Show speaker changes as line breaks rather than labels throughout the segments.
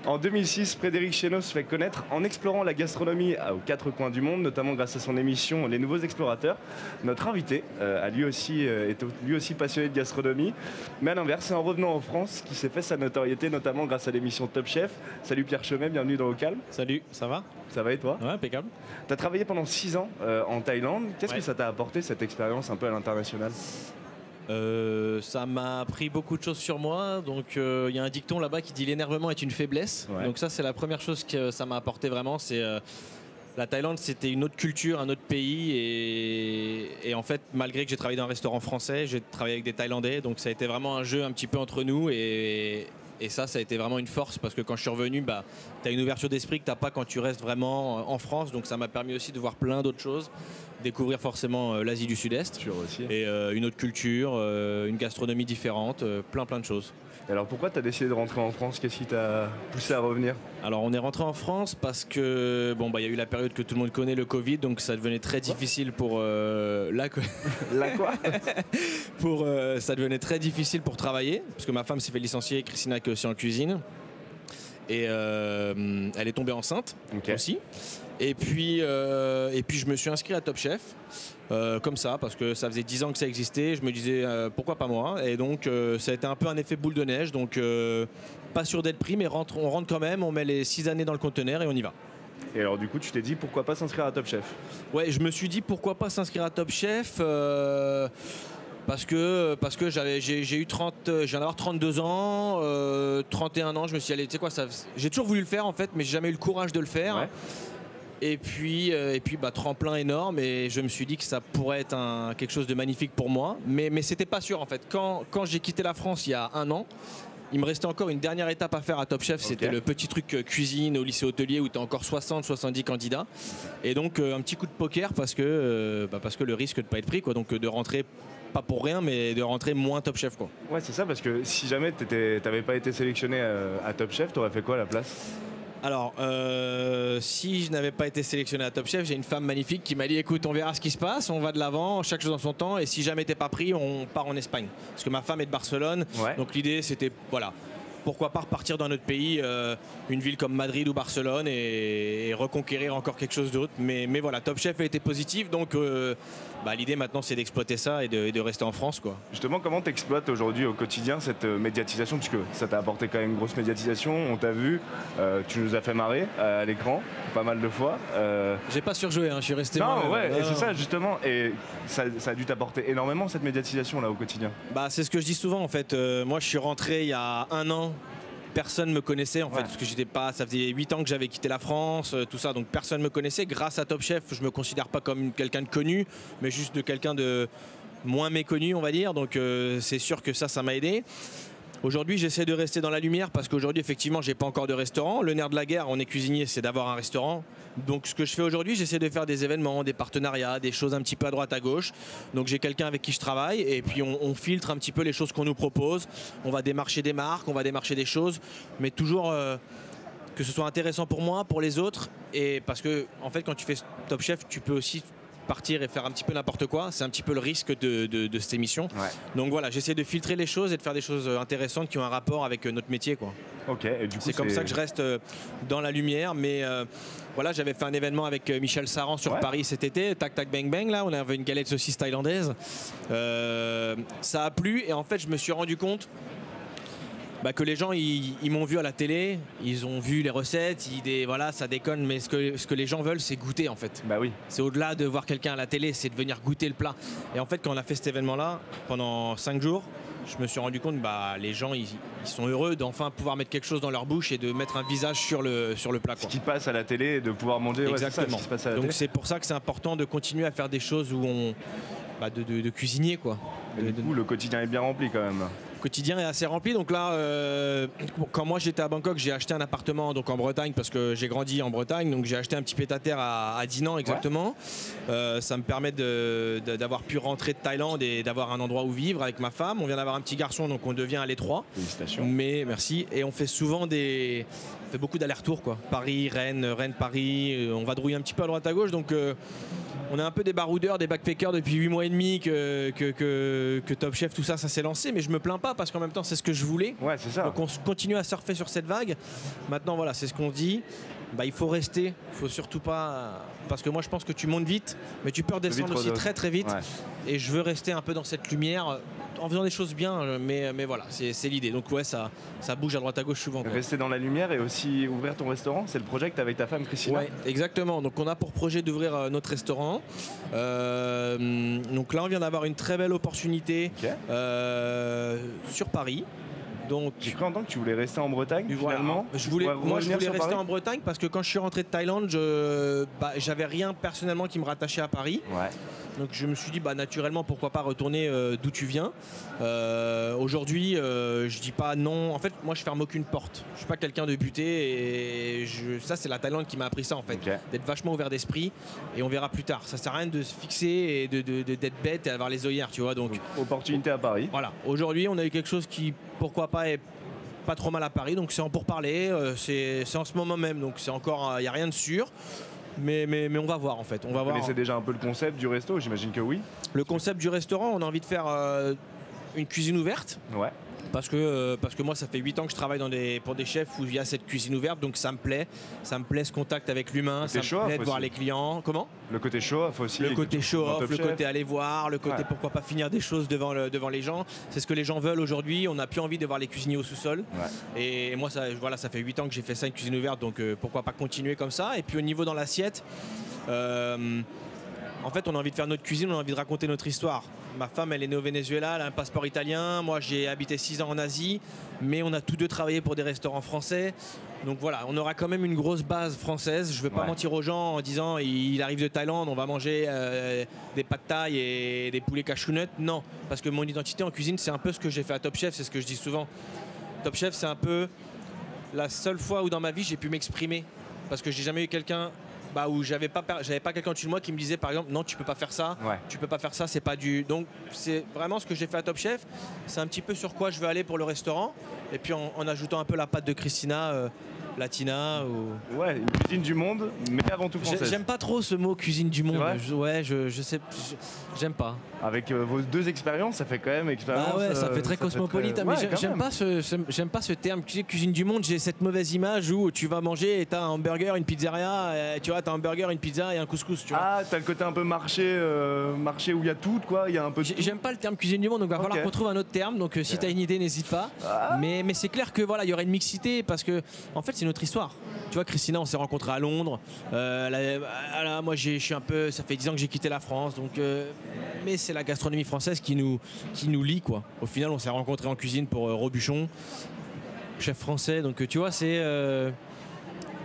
En 2006, Frédéric Chéneau se fait connaître en explorant la gastronomie aux quatre coins du monde, notamment grâce à son émission Les Nouveaux Explorateurs. Notre invité a lui aussi, est lui aussi passionné de gastronomie, mais à l'inverse, c'est en revenant en France qu'il s'est fait sa notoriété, notamment grâce à l'émission Top Chef. Salut Pierre Chemet, bienvenue dans Au Calme.
Salut, ça va?
Ça va et toi?
Ouais, impeccable.
Tu as travaillé pendant 6 ans en Thaïlande. Qu'est-ce que ça t'a apporté cette expérience un peu à l'international?
Ça m'a appris beaucoup de choses sur moi. Donc il y a un dicton là-bas qui dit l'énervement est une faiblesse.
Ouais.
Donc ça c'est la première chose que ça m'a apporté vraiment. C'est la Thaïlande, c'était une autre culture, un autre pays et en fait malgré que j'ai travaillé dans un restaurant français, j'ai travaillé avec des Thaïlandais. Donc ça a été vraiment un jeu un petit peu entre nous et ça a été vraiment une force parce que quand je suis revenu, tu as une ouverture d'esprit que tu n'as pas quand tu restes vraiment en France. Donc ça m'a permis aussi de voir plein d'autres choses, découvrir forcément l'Asie du Sud-Est et une autre culture, une gastronomie différente, plein de choses.
Et alors pourquoi tu as décidé de rentrer en France? Qu'est-ce qui t'a poussé à revenir?
Alors on est rentré en France parce que il y a eu la période que tout le monde connaît, le Covid, donc ça devenait très difficile pour ça devenait très difficile pour travailler parce que ma femme s'est fait licencier, Christina qui est aussi en cuisine et elle est tombée enceinte aussi. Et puis je me suis inscrit à Top Chef comme ça parce que ça faisait 10 ans que ça existait. Je me disais pourquoi pas moi. Et donc ça a été un peu un effet boule de neige. Donc pas sûr d'être pris, mais on rentre quand même. On met les 6 années dans le conteneur et on y va.
Et alors du coup tu t'es dit pourquoi pas s'inscrire à Top Chef?
Ouais, je me suis dit pourquoi pas s'inscrire à Top Chef. Parce que j'ai eu 30, je viens d'avoir 32 ans, 31 ans. Je me suis dit allez, tu sais quoi, j'ai toujours voulu le faire en fait, mais j'ai jamais eu le courage de le faire.
Ouais.
Et puis tremplin énorme et je me suis dit que ça pourrait être quelque chose de magnifique pour moi. Mais c'était pas sûr en fait. Quand j'ai quitté la France il y a 1 an, il me restait encore une dernière étape à faire à Top Chef. C'était le petit truc cuisine au lycée hôtelier où tu as encore 60-70 candidats. Et donc un petit coup de poker parce que le risque de pas être pris, quoi. Donc de rentrer pas pour rien, mais de rentrer moins Top Chef, quoi.
Ouais, c'est ça, parce que si jamais t'avais pas été sélectionné à Top Chef, t'aurais fait quoi à la place?
Alors, si je n'avais pas été sélectionné à Top Chef, j'ai une femme magnifique qui m'a dit écoute, on verra ce qui se passe, on va de l'avant, chaque chose dans son temps, et si jamais t'es pas pris, on part en Espagne. Parce que ma femme est de Barcelone, donc l'idée c'était, pourquoi pas repartir dans notre pays, une ville comme Madrid ou Barcelone, et reconquérir encore quelque chose d'autre. Mais voilà, Top Chef a été positif, donc l'idée maintenant c'est d'exploiter ça et de rester en France, quoi.
Justement, comment t'exploites aujourd'hui au quotidien cette médiatisation, puisque ça t'a apporté quand même une grosse médiatisation, on t'a vu, tu nous as fait marrer à l'écran pas mal de fois.
J'ai pas surjoué, je suis resté
c'est ça justement, et ça a dû t'apporter énormément cette médiatisation là au quotidien.
C'est ce que je dis souvent en fait, moi je suis rentré il y a 1 an. Personne me connaissait en fait, parce que ça faisait 8 ans que j'avais quitté la France, tout ça, donc personne me connaissait. Grâce à Top Chef, je me considère pas comme quelqu'un de connu, mais juste de quelqu'un de moins méconnu, on va dire. Donc c'est sûr que ça m'a aidé. Aujourd'hui, j'essaie de rester dans la lumière parce qu'aujourd'hui, effectivement, j'ai pas encore de restaurant. Le nerf de la guerre, on est cuisinier, c'est d'avoir un restaurant. Donc, ce que je fais aujourd'hui, j'essaie de faire des événements, des partenariats, des choses un petit peu à droite, à gauche. Donc, j'ai quelqu'un avec qui je travaille et puis on filtre un petit peu les choses qu'on nous propose. On va démarcher des marques, on va démarcher des choses, mais toujours que ce soit intéressant pour moi, pour les autres. Et parce que, en fait, quand tu fais Top Chef, tu peux aussi partir et faire un petit peu n'importe quoi, c'est un petit peu le risque de cette émission. Donc voilà, j'essaie de filtrer les choses et de faire des choses intéressantes qui ont un rapport avec notre métier, quoi.
Ok, et du coup
c'est comme ça que je reste dans la lumière, mais j'avais fait un événement avec Michel Saran sur Paris cet été, tac tac bang bang, là on avait une galette saucisse thaïlandaise, ça a plu et en fait je me suis rendu compte que les gens ils m'ont vu à la télé, ils ont vu les recettes, ça déconne, mais ce que les gens veulent c'est goûter en fait.
Bah oui.
C'est au-delà de voir quelqu'un à la télé, c'est de venir goûter le plat. Et en fait quand on a fait cet événement là pendant 5 jours, je me suis rendu compte les gens ils sont heureux d'enfin pouvoir mettre quelque chose dans leur bouche et de mettre un visage sur le plat, quoi.
Ce qui passe à la télé et de pouvoir manger.
Exactement.
C'est ça, ce qui se passe à la télé.
Donc c'est pour ça que c'est important de continuer à faire des choses où on de cuisinier, quoi.
Et du coup le quotidien est bien rempli quand même.
Le quotidien est assez rempli, donc là quand moi j'étais à Bangkok, j'ai acheté un appartement donc en Bretagne parce que j'ai grandi en Bretagne, donc j'ai acheté un petit pied-à-terre à Dinan exactement. Ça me permet d'avoir pu rentrer de Thaïlande et d'avoir un endroit où vivre avec ma femme. On vient d'avoir un petit garçon, donc on devient à l'étroit.
Félicitations.
Mais merci. Et on fait souvent des fait beaucoup d'allers-retours, quoi. Paris, Rennes, Rennes-Paris, on va drouiller un petit peu à droite à gauche, donc on est un peu des baroudeurs, des backpackers depuis 8 mois et demi que Top Chef, tout ça, ça s'est lancé, mais je me plains pas parce qu'en même temps c'est ce que je voulais.
Ouais, c'est ça.
Donc on continue à surfer sur cette vague. Maintenant voilà, c'est ce qu'on dit. Bah, il faut rester, il faut surtout pas, parce que moi je pense que tu montes vite, mais tu peux redescendre aussi très très vite. Ouais. Et je veux rester un peu dans cette lumière en faisant des choses bien, mais voilà, c'est l'idée. Donc ouais, ça bouge à droite à gauche souvent, quoi.
Rester dans la lumière et aussi ouvrir ton restaurant, c'est le projet que tu as avec ta femme Christina.
Ouais, exactement. Donc on a pour projet d'ouvrir notre restaurant. Donc là on vient d'avoir une très belle opportunité sur Paris.
J'ai cru entendre que tu voulais rester en Bretagne finalement.
Je voulais rester en Bretagne parce que quand je suis rentré de Thaïlande, j'avais rien personnellement qui me rattachait à Paris. Ouais. Donc je me suis dit naturellement pourquoi pas retourner d'où tu viens. Aujourd'hui je dis pas non. En fait moi je ferme aucune porte. Je suis pas quelqu'un de buté et ça c'est la Thaïlande qui m'a appris ça en fait. D'être vachement ouvert d'esprit et on verra plus tard. Ça sert à rien de se fixer et d'être bête et d'avoir les œillères, tu vois. Donc
opportunité à Paris.
Voilà. Aujourd'hui on a eu quelque chose qui pourquoi pas est pas trop mal à Paris, donc c'est en pourparlers, c'est en ce moment même, donc c'est encore, il n'y a rien de sûr. Mais on va voir en fait.
On va voir. Vous connaissez déjà un peu le concept du resto, j'imagine que oui.
Le concept du restaurant, on a envie de faire une cuisine ouverte. Ouais. Parce que moi ça fait 8 ans que je travaille pour des chefs où il y a cette cuisine ouverte, donc ça me plaît ce contact avec l'humain, ça me plaît de voir les clients. Comment ?
Le côté show-off aussi.
Le côté show-off, le côté aller voir, le côté pourquoi pas finir des choses devant les gens. C'est ce que les gens veulent aujourd'hui, on n'a plus envie de voir les cuisiniers au sous-sol. Ouais. Et moi ça fait 8 ans que j'ai fait ça, une cuisine ouverte, donc pourquoi pas continuer comme ça. Et puis au niveau dans l'assiette, en fait, on a envie de faire notre cuisine, on a envie de raconter notre histoire. Ma femme, elle est née au Venezuela, elle a un passeport italien. Moi, j'ai habité 6 ans en Asie, mais on a tous deux travaillé pour des restaurants français. Donc voilà, on aura quand même une grosse base française. Je ne veux pas mentir aux gens en disant il arrive de Thaïlande, on va manger des pad thaï et des poulets cashew nuts. Non, parce que mon identité en cuisine, c'est un peu ce que j'ai fait à Top Chef, c'est ce que je dis souvent. Top Chef, c'est un peu la seule fois où dans ma vie, j'ai pu m'exprimer. Parce que j'ai jamais eu quelqu'un... où j'avais pas quelqu'un au-dessus de moi qui me disait par exemple non tu peux pas faire ça, tu peux pas faire ça, c'est pas du... Donc c'est vraiment ce que j'ai fait à Top Chef, c'est un petit peu sur quoi je veux aller pour le restaurant et puis en ajoutant un peu la patte de Christina latina ou...
Ouais, une cuisine du monde mais avant tout française.
J'aime pas trop ce mot cuisine du monde. Je sais, j'aime pas.
Avec vos deux expériences, ça fait quand même expérience.
Ah ouais, ça fait très cosmopolite. Mais j'aime pas ce terme cuisine du monde. J'ai cette mauvaise image où tu vas manger et t'as un hamburger, une pizzeria, tu vois, t'as un burger, une pizza et un couscous. Tu vois.
Ah, t'as le côté un peu marché où il y a tout, quoi. Il y a un peu.
J'aime pas le terme cuisine du monde, donc il va falloir qu'on trouve un autre terme. Donc si t'as une idée, n'hésite pas. Mais c'est clair que voilà, il y aurait une mixité parce que en fait c'est notre histoire. Tu vois, Christina, on s'est rencontrés à Londres. Moi, je suis un peu. Ça fait 10 ans que j'ai quitté la France, donc. Mais c'est la gastronomie française qui nous lie, quoi. Au final, on s'est rencontrés en cuisine pour Robuchon, chef français. Donc, tu vois,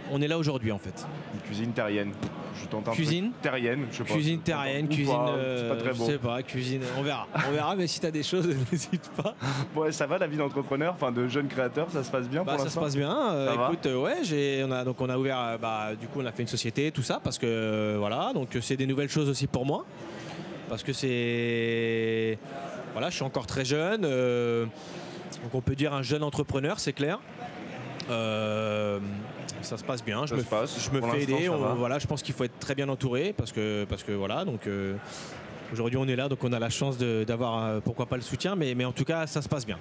on est là aujourd'hui, en fait.
Une cuisine terrienne. Je tente un
cuisine
terrienne, je sais pas.
Cuisine terrienne, cuisine.
C'est pas très beau.
Je sais pas, cuisine. On verra. Mais si t'as des choses, n'hésite pas.
Ouais, ça va la vie d'entrepreneur, enfin de jeune créateur, ça se passe bien pour l'instant.
Ça se passe bien. Écoute, on a ouvert. Du coup, on a fait une société, tout ça, parce que voilà. Donc, c'est des nouvelles choses aussi pour moi, parce que c'est. Voilà, je suis encore très jeune. Donc, on peut dire un jeune entrepreneur, c'est clair. Ça se passe bien, je me fais aider. Voilà, je pense qu'il faut être très bien entouré parce que voilà, donc aujourd'hui on est là, donc on a la chance d'avoir pourquoi pas le soutien, mais en tout cas ça se passe bien.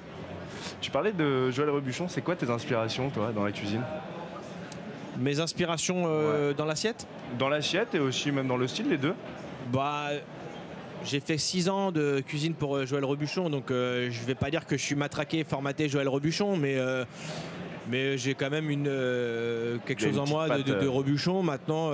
Tu parlais de Joël Robuchon, c'est quoi tes inspirations toi dans la cuisine?
Mes inspirations dans l'assiette?
Dans l'assiette et aussi même dans le style, les deux?
J'ai fait 6 ans de cuisine pour Joël Robuchon, donc je vais pas dire que je suis matraqué, formaté Joël Robuchon, mais j'ai quand même quelque chose en moi de Robuchon. Maintenant,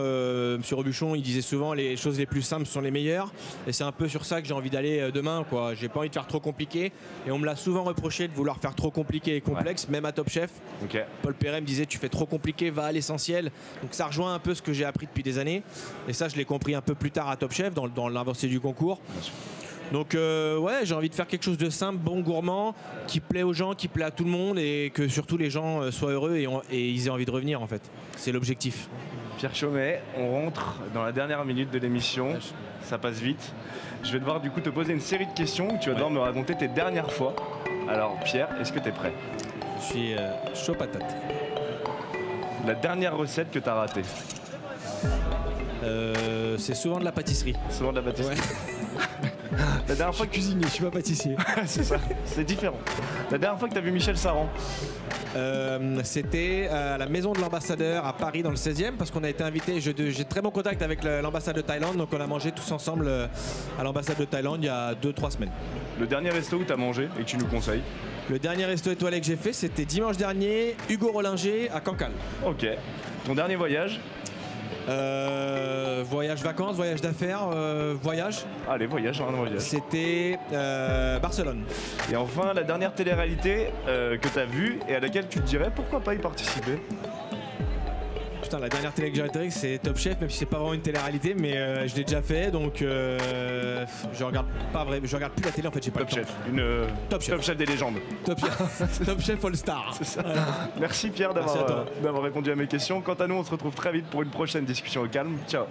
Monsieur Robuchon, il disait souvent les choses les plus simples sont les meilleures. Et c'est un peu sur ça que j'ai envie d'aller demain, quoi. J'ai pas envie de faire trop compliqué. Et on me l'a souvent reproché de vouloir faire trop compliqué et complexe, même à Top Chef. Okay. Paul Perret me disait tu fais trop compliqué, va à l'essentiel. Donc ça rejoint un peu ce que j'ai appris depuis des années. Et ça, je l'ai compris un peu plus tard à Top Chef, dans l'avancée du concours. Donc j'ai envie de faire quelque chose de simple, bon, gourmand, qui plaît aux gens, qui plaît à tout le monde et que surtout les gens soient heureux et ils aient envie de revenir en fait. C'est l'objectif.
Pierre Chaumet, on rentre dans la dernière minute de l'émission, ça passe vite. Je vais devoir du coup te poser une série de questions où tu vas devoir me raconter tes dernières fois. Alors Pierre, est-ce que tu es prêt?
Je suis chaud patate.
La dernière recette que tu as ratée?
C'est souvent de la pâtisserie.
Souvent de la pâtisserie.
Ouais.
La dernière
Je
fois
suis cuisinier, je suis pas pâtissier.
c'est ça, c'est différent. La dernière fois que tu as vu Michel Saran?
C'était à la maison de l'ambassadeur à Paris dans le 16e parce qu'on a été invité. J'ai très bon contact avec l'ambassade de Thaïlande, donc on a mangé tous ensemble à l'ambassade de Thaïlande il y a 2-3 semaines.
Le dernier resto où tu as mangé et que tu nous conseilles?
Le dernier resto étoilé que j'ai fait, c'était dimanche dernier, Hugo Rollinger à Cancale.
Ok. Ton dernier voyage?
Voyage vacances, voyage d'affaires, voyage.
Allez, voyage, un voyage.
C'était Barcelone.
Et enfin, la dernière télé-réalité que tu as vue et à laquelle tu te dirais pourquoi pas y participer?
Putain, la dernière télé que j'ai regardée, c'est Top Chef, même si c'est pas vraiment une télé-réalité, mais je l'ai déjà fait, donc je regarde pas vrai, je regarde plus la télé en fait, j'ai pas
Top
le
Chef,
temps. Top Chef.
Top Chef des légendes.
Top Chef, Top Chef All Star.
C'est ça.
Voilà.
Merci Pierre
Merci à toi.
d'avoir répondu à mes questions. Quant à nous, on se retrouve très vite pour une prochaine discussion au calme. Ciao.